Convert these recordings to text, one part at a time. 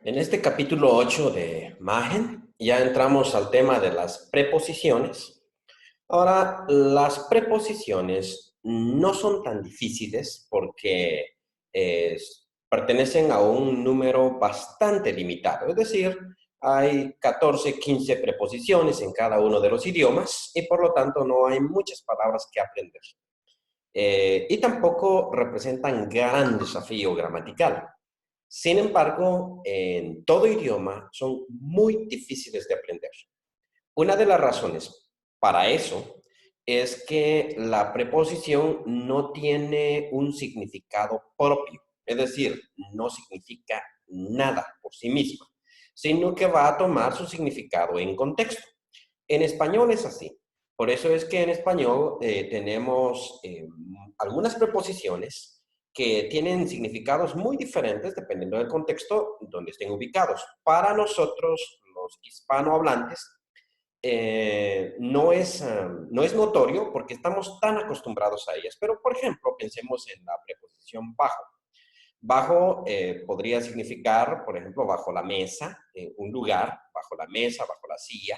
En este capítulo 8 de Magen ya entramos al tema de las preposiciones. Ahora, las preposiciones no son tan difíciles porque pertenecen a un número bastante limitado. Es decir, hay 14, 15 preposiciones en cada uno de los idiomas y por lo tanto no hay muchas palabras que aprender. Y tampoco representan gran desafío gramatical. Sin embargo, en todo idioma son muy difíciles de aprender. Una de las razones para eso es que la preposición no tiene un significado propio, es decir, no significa nada por sí misma, sino que va a tomar su significado en contexto. En español es así. Por eso es que en español tenemos algunas preposiciones que tienen significados muy diferentes dependiendo del contexto donde estén ubicados. Para nosotros, los hispanohablantes, no es notorio porque estamos tan acostumbrados a ellas. Pero, por ejemplo, pensemos en la preposición bajo. Bajo podría significar, por ejemplo, bajo la mesa, un lugar, bajo la mesa, bajo la silla.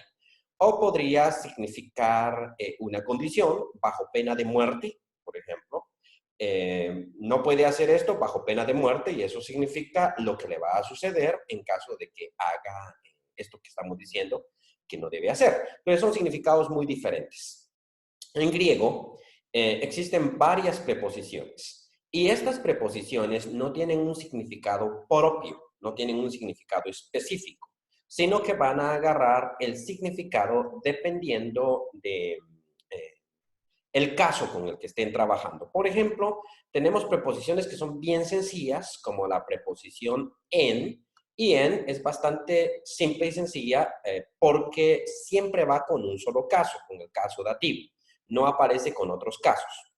O podría significar una condición bajo pena de muerte, por ejemplo. No puede hacer esto bajo pena de muerte y eso significa lo que le va a suceder en caso de que haga esto que estamos diciendo que no debe hacer. Entonces son significados muy diferentes. En griego existen varias preposiciones y estas preposiciones no tienen un significado propio, no tienen un significado específico, sino que van a agarrar el significado dependiendo de el caso con el que estén trabajando. Por ejemplo, tenemos preposiciones que son bien sencillas, como la preposición en, y en es bastante simple y sencilla porque siempre va con un solo caso, con el caso dativo. No aparece con otros casos.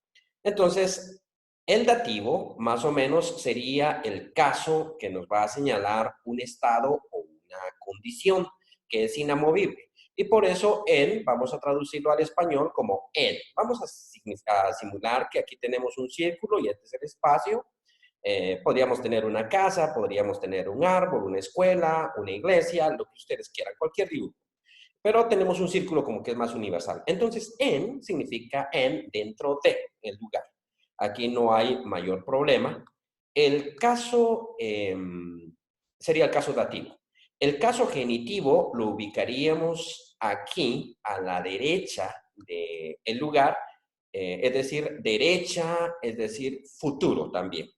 Entonces, el dativo más o menos sería el caso que nos va a señalar un estado o una condición que es inamovible. Y por eso en vamos a traducirlo al español como en. Vamos a simular que aquí tenemos un círculo y este es el espacio. Podríamos tener una casa, podríamos tener un árbol, una escuela, una iglesia, lo que ustedes quieran, cualquier dibujo. Pero tenemos un círculo como que es más universal. Entonces, en significa en dentro de el lugar. Aquí no hay mayor problema. El caso sería el caso dativo. El caso genitivo lo ubicaríamos aquí a la derecha del lugar, es decir, derecha, es decir, futuro también.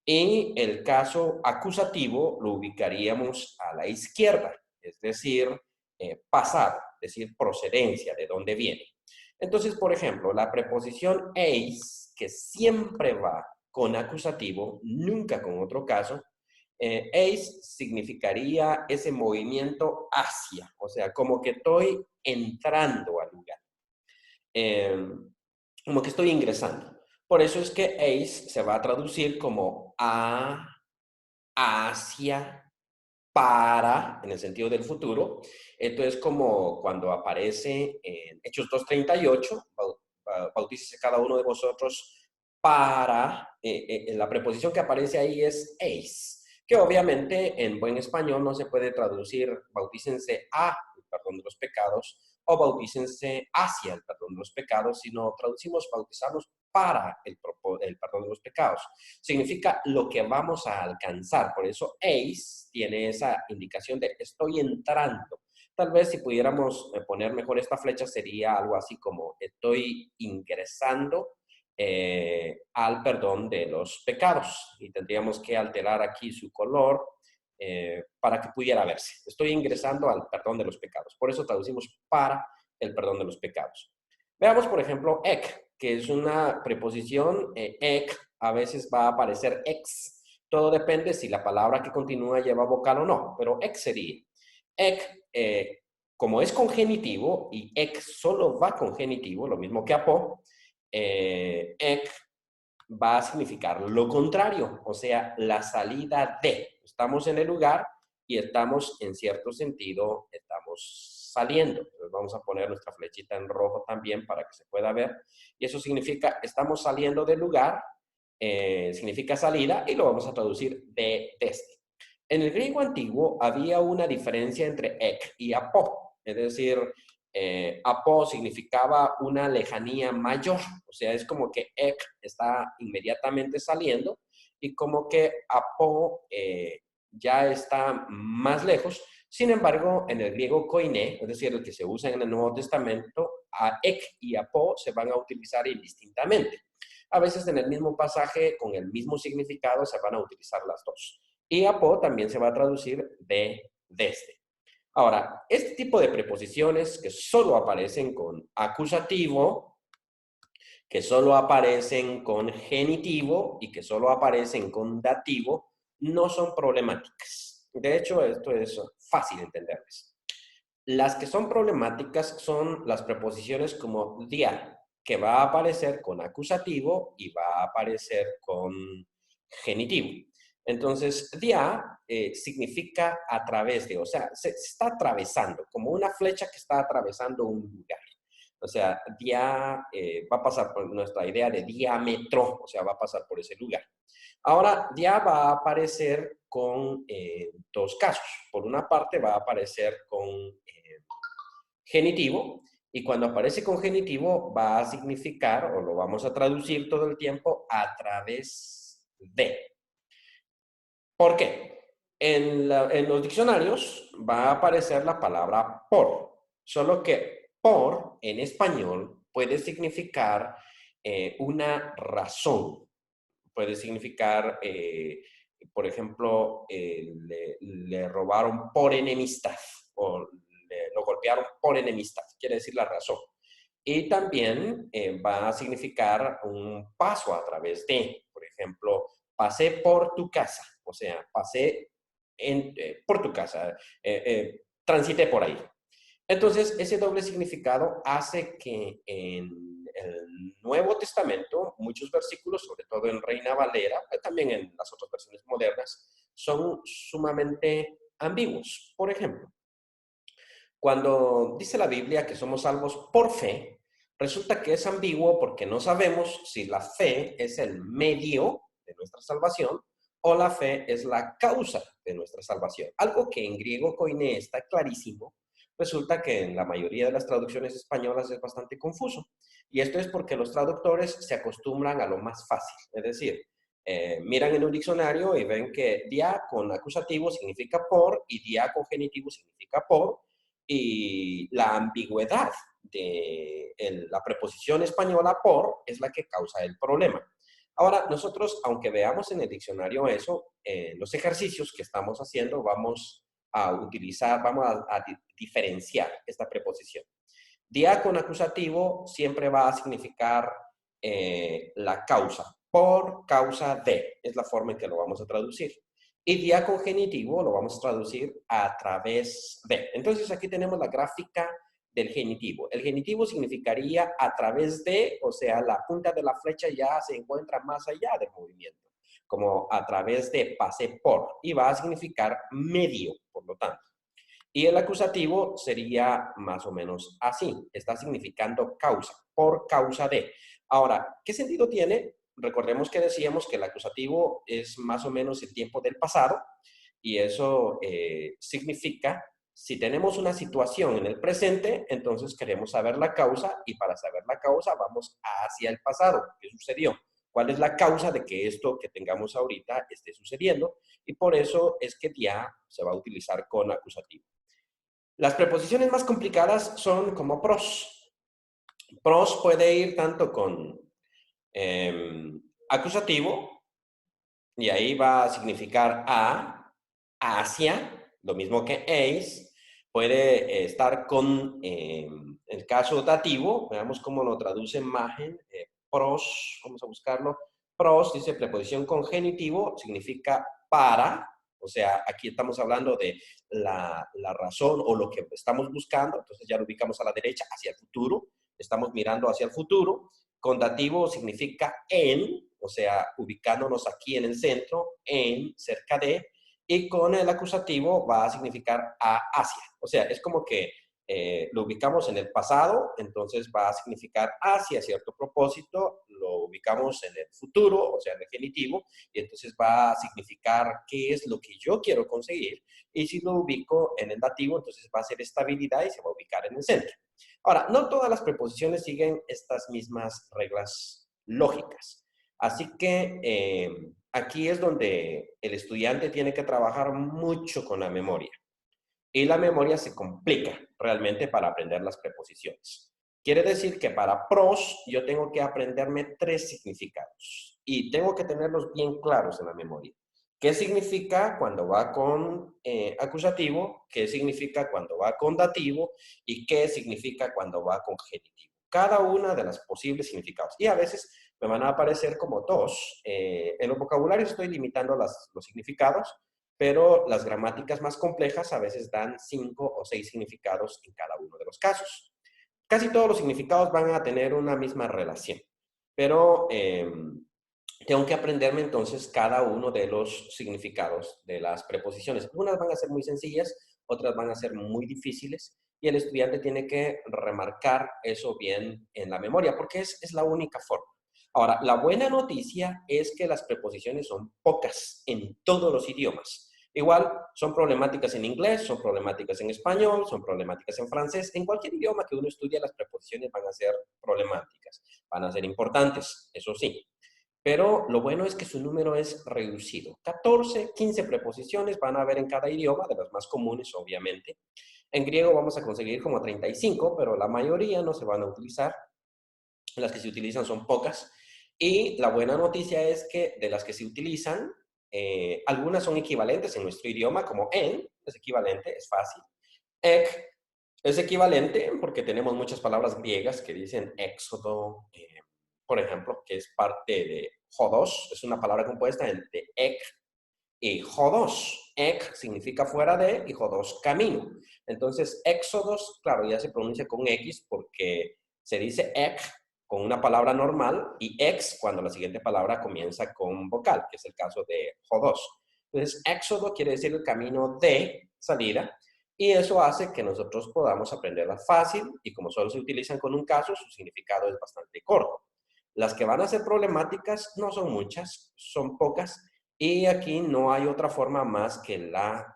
Y el caso acusativo lo ubicaríamos a la izquierda, es decir, pasado, es decir, procedencia, de dónde viene. Entonces, por ejemplo, la preposición eis, que siempre va con acusativo, nunca con otro caso, eis significaría ese movimiento hacia, o sea, como que estoy entrando al lugar, eh, como que estoy ingresando. Por eso es que eis se va a traducir como a, hacia, para, en el sentido del futuro. Entonces, como cuando aparece en Hechos 2:38, bautícese cada uno de vosotros para, la preposición que aparece ahí es eis, que obviamente en buen español no se puede traducir bautícense a el perdón de los pecados o bautícense hacia el perdón de los pecados, sino traducimos bautizarnos para el perdón de los pecados. Significa lo que vamos a alcanzar. Por eso eis tiene esa indicación de estoy entrando. Tal vez si pudiéramos poner mejor esta flecha sería algo así como estoy ingresando al perdón de los pecados. Y tendríamos que alterar aquí su color para que pudiera verse. Estoy ingresando al perdón de los pecados. Por eso traducimos para el perdón de los pecados. Veamos, por ejemplo, ek, que es una preposición. Ek a veces va a aparecer ex. Todo depende si la palabra que continúa lleva vocal o no, pero ek sería. Ek, como es congenitivo y ek solo va congenitivo, lo mismo que apo, ek va a significar lo contrario, o sea, la salida de. Estamos en el lugar y estamos, en cierto sentido, estamos saliendo. Entonces vamos a poner nuestra flechita en rojo también para que se pueda ver. Y eso significa, estamos saliendo del lugar, significa salida y lo vamos a traducir de desde. En el griego antiguo había una diferencia entre ek y apo, es decir, apo significaba una lejanía mayor, o sea, es como que ek está inmediatamente saliendo y como que apo ya está más lejos. Sin embargo, en el griego koiné, es decir, el que se usa en el Nuevo Testamento, a ek y apo se van a utilizar indistintamente. A veces en el mismo pasaje, con el mismo significado, se van a utilizar las dos. Y apo también se va a traducir de desde. Ahora, este tipo de preposiciones que solo aparecen con acusativo, que solo aparecen con genitivo y que solo aparecen con dativo, no son problemáticas. De hecho, esto es fácil de entenderles. Las que son problemáticas son las preposiciones como dia, que va a aparecer con acusativo y va a aparecer con genitivo. Entonces, dia significa a través de, o sea, se está atravesando, como una flecha que está atravesando un lugar. O sea, dia va a pasar por nuestra idea de diámetro, o sea, va a pasar por ese lugar. Ahora, dia va a aparecer con dos casos. Por una parte, va a aparecer con genitivo, y cuando aparece con genitivo va a significar, o lo vamos a traducir todo el tiempo, a través de. ¿Por qué? En los diccionarios va a aparecer la palabra por, solo que por en español puede significar una razón, puede significar, por ejemplo, le robaron por enemistad o lo golpearon por enemistad, quiere decir la razón. Y también va a significar un paso a través de, por ejemplo, pasé por tu casa, o sea, pasé por tu casa, transité por ahí. Entonces, ese doble significado hace que en el Nuevo Testamento, muchos versículos, sobre todo en Reina Valera, también en las otras versiones modernas, son sumamente ambiguos. Por ejemplo, cuando dice la Biblia que somos salvos por fe, resulta que es ambiguo porque no sabemos si la fe es el medio de nuestra salvación o la fe es la causa de nuestra salvación. Algo que en griego koiné está clarísimo, resulta que en la mayoría de las traducciones españolas es bastante confuso. Y esto es porque los traductores se acostumbran a lo más fácil. Es decir, miran en un diccionario y ven que dia con acusativo significa por y dia con genitivo significa por, y la ambigüedad de la preposición española por es la que causa el problema. Ahora, nosotros, aunque veamos en el diccionario eso, los ejercicios que estamos haciendo vamos a utilizar, vamos a diferenciar esta preposición. Dia con acusativo siempre va a significar la causa, por causa de, es la forma en que lo vamos a traducir. Y dia con genitivo lo vamos a traducir a través de. Entonces aquí tenemos la gráfica del genitivo. El genitivo significaría a través de, o sea, la punta de la flecha ya se encuentra más allá del movimiento, como a través de, pasé por, y va a significar medio, por lo tanto. Y el acusativo sería más o menos así, está significando causa, por causa de. Ahora, ¿qué sentido tiene? Recordemos que decíamos que el acusativo es más o menos el tiempo del pasado, y eso significa, si tenemos una situación en el presente, entonces queremos saber la causa, y para saber la causa vamos hacia el pasado. ¿Qué sucedió? ¿Cuál es la causa de que esto que tengamos ahorita esté sucediendo? Y por eso es que dia se va a utilizar con acusativo. Las preposiciones más complicadas son como pros. Pros puede ir tanto con acusativo, y ahí va a significar a, hacia, lo mismo que eis. Puede estar con el caso dativo, veamos cómo lo traduce Magen. Pros, vamos a buscarlo. Pros dice preposición con genitivo, significa para. O sea, aquí estamos hablando de la razón o lo que estamos buscando, entonces ya lo ubicamos a la derecha, hacia el futuro, estamos mirando hacia el futuro. Con dativo significa en, o sea, ubicándonos aquí en el centro, en, cerca de, y con el acusativo va a significar a, hacia. O sea, es como que lo ubicamos en el pasado, entonces va a significar hacia cierto propósito, lo ubicamos en el futuro, o sea, en el genitivo, y entonces va a significar qué es lo que yo quiero conseguir, y si lo ubico en el dativo, entonces va a ser estabilidad y se va a ubicar en el centro. Ahora, no todas las preposiciones siguen estas mismas reglas lógicas, así que aquí es donde el estudiante tiene que trabajar mucho con la memoria. Y la memoria se complica realmente para aprender las preposiciones. Quiere decir que para pros yo tengo que aprenderme 3 significados y tengo que tenerlos bien claros en la memoria. ¿Qué significa cuando va con acusativo? ¿Qué significa cuando va con dativo? ¿Y qué significa cuando va con genitivo? Cada una de las posibles significados. Y a veces me van a aparecer como dos. En los vocabularios estoy limitando los significados, pero las gramáticas más complejas a veces dan 5 o 6 significados en cada uno de los casos. Casi todos los significados van a tener una misma relación, pero tengo que aprenderme entonces cada uno de los significados de las preposiciones. Unas van a ser muy sencillas, otras van a ser muy difíciles, y el estudiante tiene que remarcar eso bien en la memoria, porque es la única forma. Ahora, la buena noticia es que las preposiciones son pocas en todos los idiomas. Igual, son problemáticas en inglés, son problemáticas en español, son problemáticas en francés. En cualquier idioma que uno estudie, las preposiciones van a ser problemáticas, van a ser importantes, eso sí. Pero lo bueno es que su número es reducido. 14, 15 preposiciones van a haber en cada idioma, de las más comunes, obviamente. En griego vamos a conseguir como 35, pero la mayoría no se van a utilizar. Las que se utilizan son pocas. Y la buena noticia es que de las que se utilizan, algunas son equivalentes en nuestro idioma, como en, es equivalente, es fácil. Ek es equivalente porque tenemos muchas palabras griegas que dicen éxodo, por ejemplo, que es parte de jodos, es una palabra compuesta entre ek y jodos. Ek significa fuera de y jodos camino. Entonces, éxodos, claro, ya se pronuncia con X porque se dice ek con una palabra normal y ex cuando la siguiente palabra comienza con vocal, que es el caso de jodos. Entonces, éxodo quiere decir el camino de salida, y eso hace que nosotros podamos aprenderla fácil, y como solo se utilizan con un caso, su significado es bastante corto. Las que van a ser problemáticas no son muchas, son pocas, y aquí no hay otra forma más que la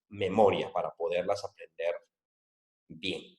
memoria para poderlas aprender bien.